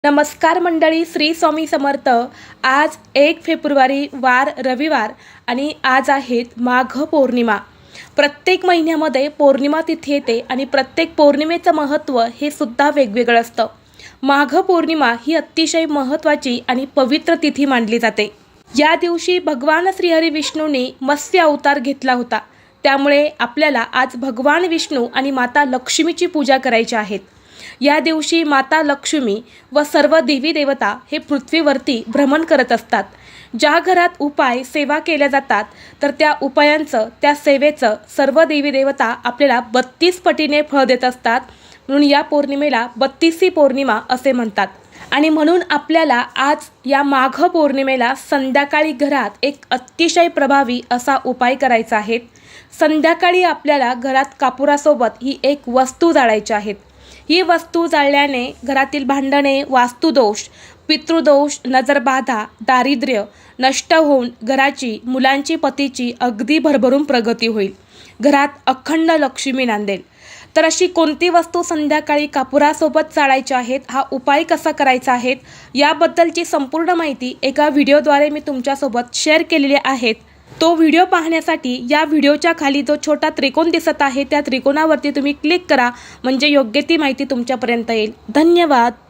नमस्कार मंडळी, श्री स्वामी समर्थ। आज 1 फेब्रुवारी वार रविवार आणि आज आहेत माघ पौर्णिमा। प्रत्येक महिन्यामध्ये पौर्णिमा तिथी येते आणि प्रत्येक पौर्णिमेचं महत्त्व हे सुद्धा वेगवेगळं असतं। माघ पौर्णिमा ही अतिशय महत्त्वाची आणि पवित्र तिथी मानली जाते। या दिवशी भगवान श्रीहरी विष्णूंनी मत्स्य अवतार घेतला होता। त्यामुळे आपल्याला आज भगवान विष्णू आणि माता लक्ष्मीची पूजा करायची आहे। या दिवशी माता लक्ष्मी व सर्व देवी देवता हे पृथ्वीवरती भ्रमण करत असतात। ज्या घरात उपाय सेवा केल्या जातात तर त्या उपायांचं त्या सेवेचं सर्व देवी देवता आपल्याला 32 पटीने फळ देत असतात। म्हणून या पौर्णिमेला 32सी पौर्णिमा असे म्हणतात। आणि म्हणून आपल्याला आज या माघ पौर्णिमेला संध्याकाळी घरात एक अतिशय प्रभावी असा उपाय करायचा आहे। संध्याकाळी आपल्याला घरात कापुरासोबत ही एक वस्तू जाळायची आहे। ही वस्तू जाळल्याने घरातील भांडणे, वास्तुदोष, पितृदोष, नजरबाधा, दारिद्र्य नष्ट होऊन घराची, मुलांची, पतीची अगदी भरभरून प्रगती होईल। घरात अखंड लक्ष्मी नांदेल। तर अशी कोणती वस्तू संध्याकाळी कापुरासोबत जाळायची आहेत, हा उपाय कसा करायचा आहे याबद्दलची संपूर्ण माहिती एका व्हिडिओद्वारे मी तुमच्यासोबत शेअर केलेली आहे। तो व्हिडिओ पाहण्यासाठी या व्हिडिओच्या खाली जो छोटा त्रिकोण दिसत आहे त्या त्रिकोणावरती तुम्ही क्लिक करा, म्हणजे योग्य ती माहिती तुमच्यापर्यंत येईल। धन्यवाद।